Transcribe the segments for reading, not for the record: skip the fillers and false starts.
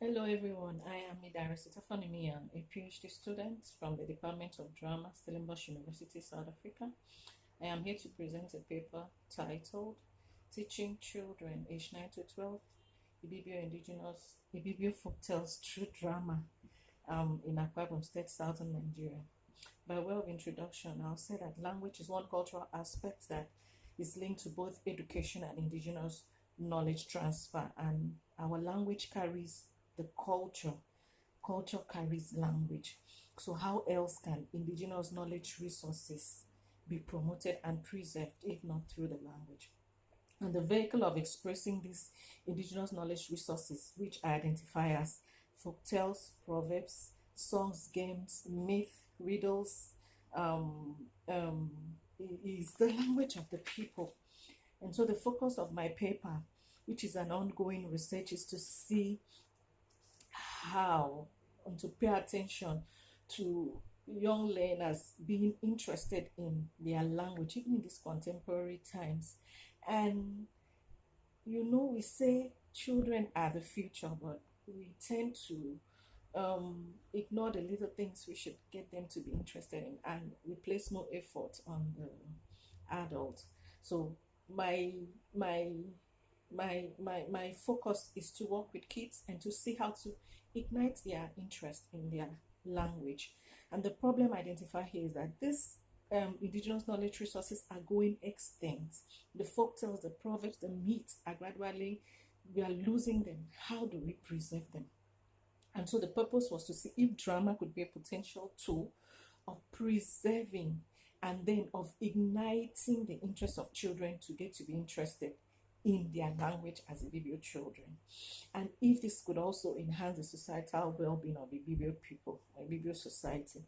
Hello everyone, I am Idarisi Tafanimian, a PhD student from the Department of Drama, Stellenbosch University, South Africa. I am here to present a paper titled Teaching Children Aged 9 to 12 Ibibio Indigenous Ibibio Folktales Through Drama in Akwa Ibom State, Southern Nigeria. By way of introduction, I'll say that language is one cultural aspect that is linked to both education and indigenous knowledge transfer, and our language carries the culture carries language. So how else can indigenous knowledge resources be promoted and preserved if not through the language? And the vehicle of expressing these indigenous knowledge resources, which I identify as folktales, proverbs, songs, games, myth, riddles, um, um, is the language of the people. And so the focus of my paper, which is an ongoing research, is to see how and to pay attention to young learners being interested in their language, even in these contemporary times. And we say children are the future, but we tend to ignore the little things we should get them to be interested in, and we place more effort on the adult. So my my my focus is to work with kids and to see how to ignite their interest in their language. And the problem identified here is that these indigenous knowledge resources are going extinct. The folktales, the proverbs, the myths are gradually, we are losing them. How do we preserve them? And so the purpose was to see if drama could be a potential tool of preserving and then of igniting the interest of children to get to be interested in their language as Ibibio children. And if this could also enhance the societal well-being of Ibibio people, Ibibio society.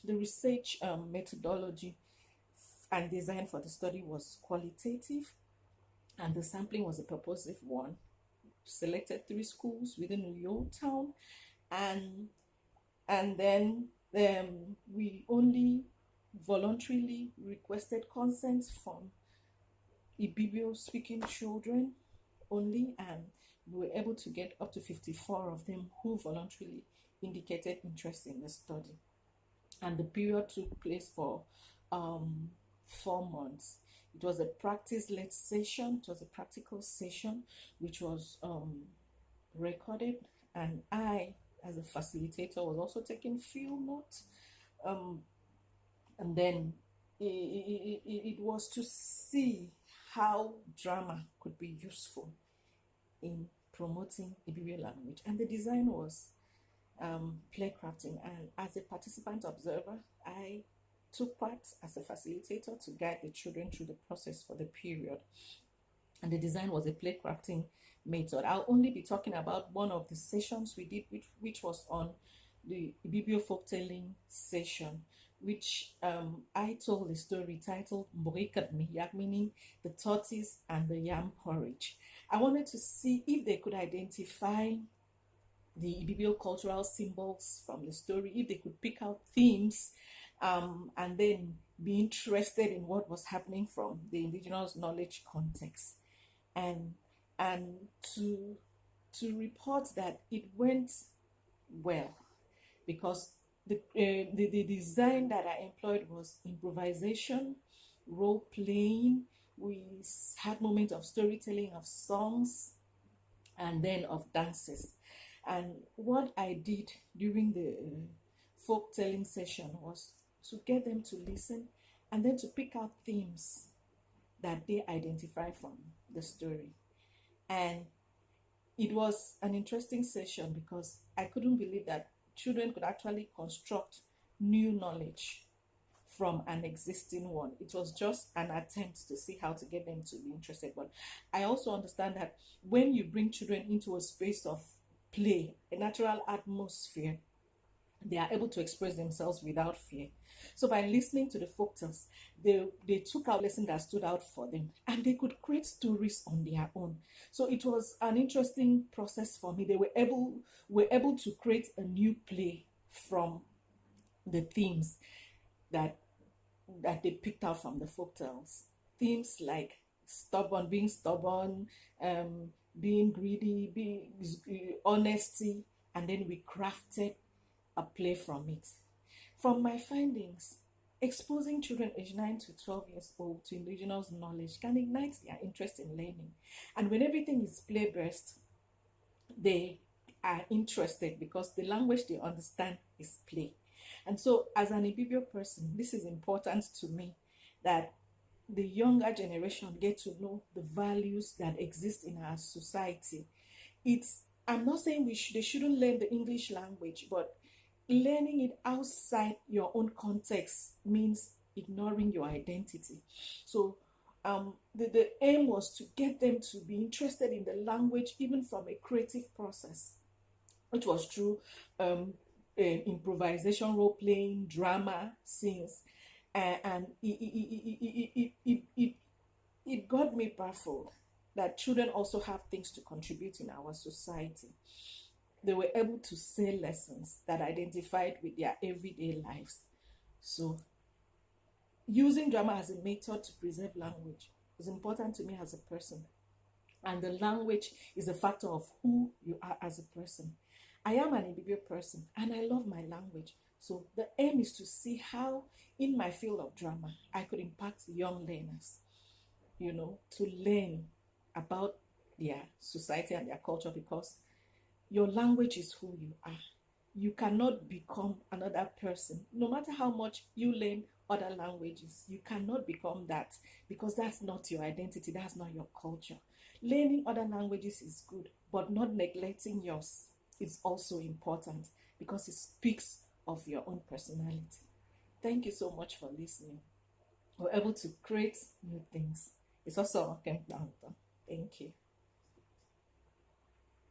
The research methodology and design for the study was qualitative, and the sampling was a purposive one. Selected 3 schools within Uyo town, and then we only voluntarily requested consent from Ibibio speaking children only, and we were able to get up to 54 of them who voluntarily indicated interest in the study. And the period took place for 4 months. It was a practice-led session. It was a practical session which was recorded, and I, as a facilitator, was also taking field notes. And then it was to see how drama could be useful in promoting Ibibio language. And the design was playcrafting. And as a participant observer, I took part as a facilitator to guide the children through the process for the period. And the design was a playcrafting method. I'll only be talking about one of the sessions we did, which was on the Ibibio folktelling session, which I told a story titled Mborikat Miyak, meaning the tortoise and the yam porridge. I wanted to see if they could identify the Ibibio cultural symbols from the story, if they could pick out themes, and then be interested in what was happening from the indigenous knowledge context, and to report that it went well, because the design that I employed was improvisation, role playing. We had moments of storytelling, of songs, and then of dances. And what I did during the folk telling session was to get them to listen and then to pick out themes that they identify from the story. And it was an interesting session because I couldn't believe that children could actually construct new knowledge from an existing one. It was just an attempt to see how to get them to be interested. But I also understand that when you bring children into a space of play, a natural atmosphere, they are able to express themselves without fear. So by listening to the folktales, they took out lessons that stood out for them, and they could create stories on their own. So it was an interesting process for me. They were able to create a new play from the themes that they picked out from the folktales. Themes like being stubborn, being greedy, being honesty, and then we crafted a play from it. From my findings, exposing children aged 9 to 12 years old to indigenous knowledge can ignite their interest in learning. And when everything is play-based, they are interested because the language they understand is play. And so, as an Ibibio person, this is important to me, that the younger generation get to know the values that exist in our society. I'm not saying they shouldn't learn the English language, but learning it outside your own context means ignoring your identity. So the aim was to get them to be interested in the language, even from a creative process, which was through improvisation, role playing, drama, scenes, and it got me baffled that children also have things to contribute in our society. They were able to say lessons that identified with their everyday lives. So using drama as a method to preserve language is important to me as a person. And the language is a factor of who you are as a person. I am an Ibibio person and I love my language. So the aim is to see how in my field of drama I could impact young learners, to learn about their society and their culture, because your language is who you are. You cannot become another person. No matter how much you learn other languages, you cannot become that, because that's not your identity, that's not your culture. Learning other languages is good, but not neglecting yours is also important, because it speaks of your own personality. Thank you so much for listening. We're able to create new things. It's also a camp. Thank you.